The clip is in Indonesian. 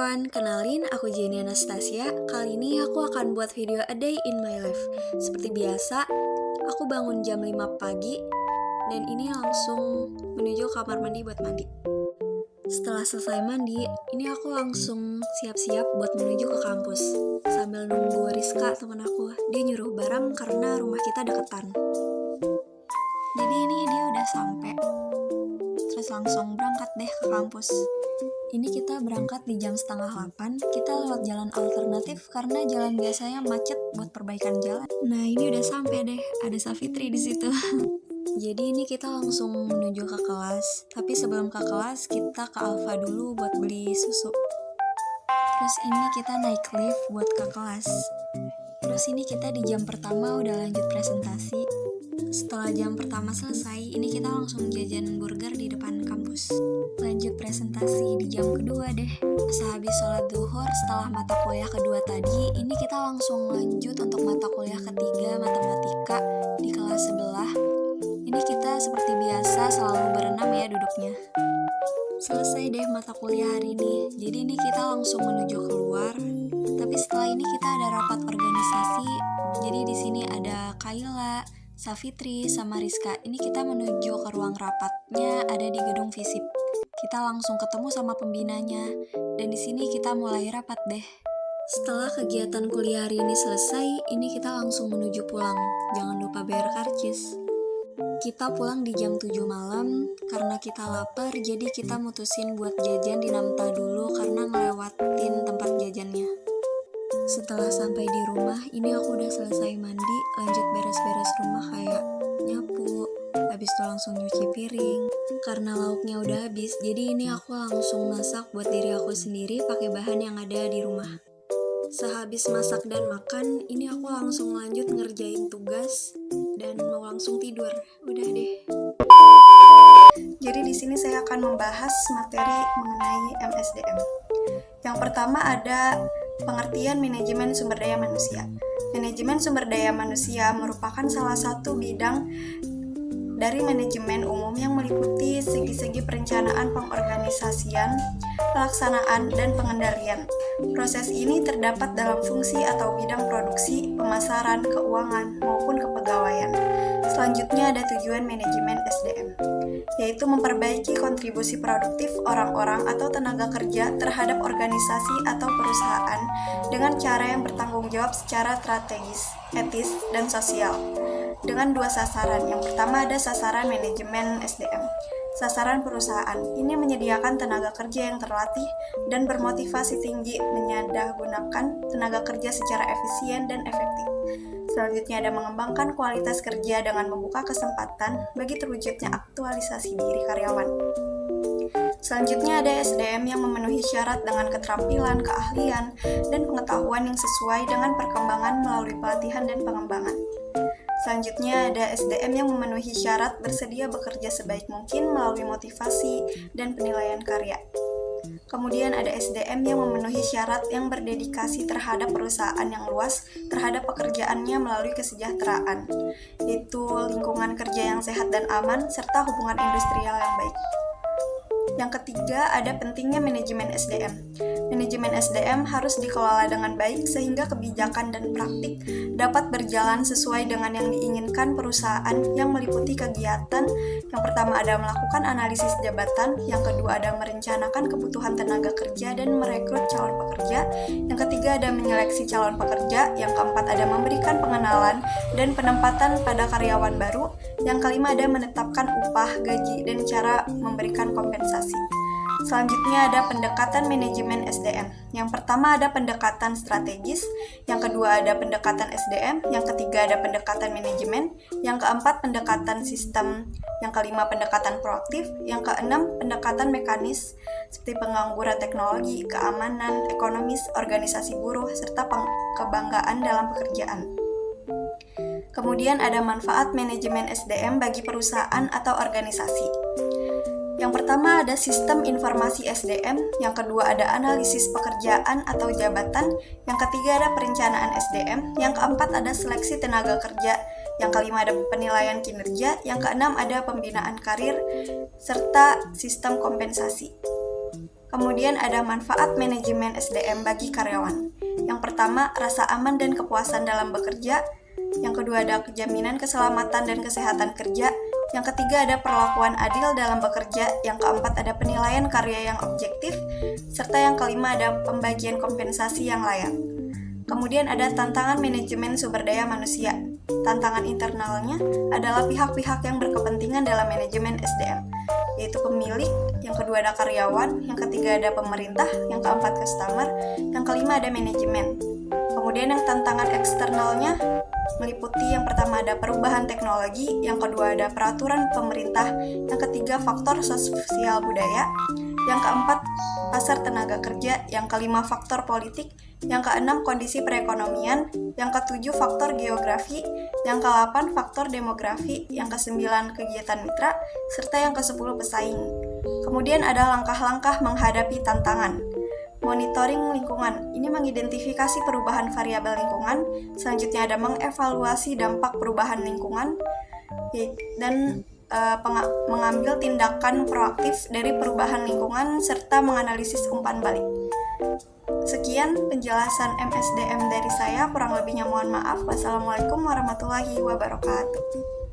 everyone, kenalin aku Jenny Anastasia. Kali ini aku akan buat video A Day in My Life. Seperti biasa, aku bangun jam 5 pagi dan ini langsung menuju kamar mandi buat mandi. Setelah selesai mandi, ini aku langsung siap-siap buat menuju ke kampus. Sambil nunggu Rizka teman aku, dia nyuruh bareng karena rumah kita deketan. Jadi ini dia udah sampai. Terus langsung berangkat deh ke kampus. Ini kita berangkat di jam 7:30. Kita lewat jalan alternatif karena jalan biasanya macet buat perbaikan jalan. Nah, ini udah sampai deh. Ada Safitri di situ. Jadi ini kita langsung menuju ke kelas. Tapi sebelum ke kelas, kita ke Alfa dulu buat beli susu. Terus ini kita naik lift buat ke kelas. Terus ini kita di jam pertama udah lanjut presentasi. Setelah jam pertama selesai, ini kita langsung jajan burger di depan kampus. Lanjut presentasi di jam kedua deh. Sehabis sholat zuhur, setelah mata kuliah kedua tadi, ini kita langsung lanjut untuk mata kuliah ketiga matematika di kelas sebelah. Ini kita seperti biasa selalu berenam ya duduknya. Selesai deh mata kuliah hari ini. Jadi ini kita langsung menuju keluar. Tapi setelah ini kita ada rapat organisasi. Jadi di sini ada Kayla, Safitri, sama Rizka. Ini kita menuju ke ruang rapatnya ada di gedung FISIP. Kita langsung ketemu sama pembinanya. Dan di sini kita mulai rapat deh. Setelah kegiatan kuliah hari ini selesai, ini kita langsung menuju pulang. Jangan lupa bayar karcis. Kita pulang di jam 7 malam karena kita lapar, jadi kita mutusin buat jajan di Namta dulu karena ngelewatin tempat jajannya. Setelah sampai di rumah, ini aku udah selesai mandi, lanjut beres-beres rumah kayak nyapu, habis itu langsung nyuci piring. Karena lauknya udah habis, jadi ini aku langsung masak buat diri aku sendiri pakai bahan yang ada di rumah. Sehabis masak dan makan, ini aku langsung lanjut ngerjain tugas dan mau langsung tidur. Udah deh. Jadi di sini saya akan membahas materi mengenai MSDM. Yang pertama ada pengertian manajemen sumber daya manusia. Manajemen sumber daya manusia merupakan salah satu bidang dari manajemen umum yang meliputi segi-segi perencanaan, pengorganisasian, pelaksanaan, dan pengendalian. Proses ini terdapat dalam fungsi atau bidang produksi, pemasaran, keuangan, maupun kepegawaian. Selanjutnya ada tujuan manajemen SDM, yaitu memperbaiki kontribusi produktif orang-orang atau tenaga kerja terhadap organisasi atau perusahaan dengan cara yang bertanggung jawab secara strategis, etis, dan sosial. Dengan dua sasaran. Yang pertama ada sasaran manajemen SDM. Sasaran perusahaan ini menyediakan tenaga kerja yang terlatih dan bermotivasi tinggi menyalahgunakan tenaga kerja secara efisien dan efektif. Selanjutnya ada mengembangkan kualitas kerja dengan membuka kesempatan bagi terwujudnya aktualisasi diri karyawan. Selanjutnya ada SDM yang memenuhi syarat dengan keterampilan, keahlian, dan pengetahuan yang sesuai dengan perkembangan melalui pelatihan dan pengembangan. Selanjutnya ada SDM yang memenuhi syarat bersedia bekerja sebaik mungkin melalui motivasi dan penilaian karya. Kemudian ada SDM yang memenuhi syarat yang berdedikasi terhadap perusahaan yang luas terhadap pekerjaannya melalui kesejahteraan, yaitu lingkungan kerja yang sehat dan aman, serta hubungan industrial yang baik. Yang ketiga, ada pentingnya manajemen SDM. Manajemen SDM harus dikelola dengan baik sehingga kebijakan dan praktik dapat berjalan sesuai dengan yang diinginkan perusahaan yang meliputi kegiatan. Yang pertama ada melakukan analisis jabatan, yang kedua ada merencanakan kebutuhan tenaga kerja dan merekrut calon pekerja, yang ketiga ada menyeleksi calon pekerja, yang keempat ada memberikan pengenalan dan penempatan pada karyawan baru, yang kelima ada menetapkan upah, gaji, dan cara memberikan kompensasi. Selanjutnya ada pendekatan manajemen SDM. Yang pertama ada pendekatan strategis, yang kedua ada pendekatan SDM, yang ketiga ada pendekatan manajemen, yang keempat pendekatan sistem, yang kelima pendekatan proaktif, yang keenam pendekatan mekanis seperti pengangguran teknologi, keamanan, ekonomis, organisasi buruh, serta kebanggaan dalam pekerjaan. Kemudian ada manfaat manajemen SDM bagi perusahaan atau organisasi. Yang pertama ada sistem informasi SDM, yang kedua ada analisis pekerjaan atau jabatan, yang ketiga ada perencanaan SDM, yang keempat ada seleksi tenaga kerja, yang kelima ada penilaian kinerja, yang keenam ada pembinaan karir, serta sistem kompensasi. Kemudian ada manfaat manajemen SDM bagi karyawan. Yang pertama, rasa aman dan kepuasan dalam bekerja. Yang kedua, ada jaminan keselamatan dan kesehatan kerja. Yang ketiga, ada perlakuan adil dalam bekerja. Yang keempat, ada penilaian karya yang objektif. Serta yang kelima, ada pembagian kompensasi yang layak. Kemudian ada tantangan manajemen sumber daya manusia. Tantangan internalnya adalah pihak-pihak yang berkepentingan dalam manajemen SDM, yaitu pemilik, yang kedua ada karyawan, yang ketiga ada pemerintah, yang keempat customer, yang kelima ada manajemen. Kemudian yang tantangan eksternalnya meliputi yang pertama ada perubahan teknologi, yang kedua ada peraturan pemerintah, yang ketiga faktor sosial budaya, yang keempat pasar tenaga kerja, yang kelima faktor politik, yang keenam kondisi perekonomian, yang ketujuh faktor geografi, yang ke-8 faktor demografi, yang ke-9 kegiatan mitra, serta yang ke-10 pesaing. Kemudian ada langkah-langkah menghadapi tantangan. Monitoring lingkungan, ini mengidentifikasi perubahan variabel lingkungan. Selanjutnya ada mengevaluasi dampak perubahan lingkungan dan mengambil tindakan proaktif dari perubahan lingkungan serta menganalisis umpan balik. Sekian penjelasan MSDM dari saya, kurang lebihnya mohon maaf. Wassalamualaikum warahmatullahi wabarakatuh.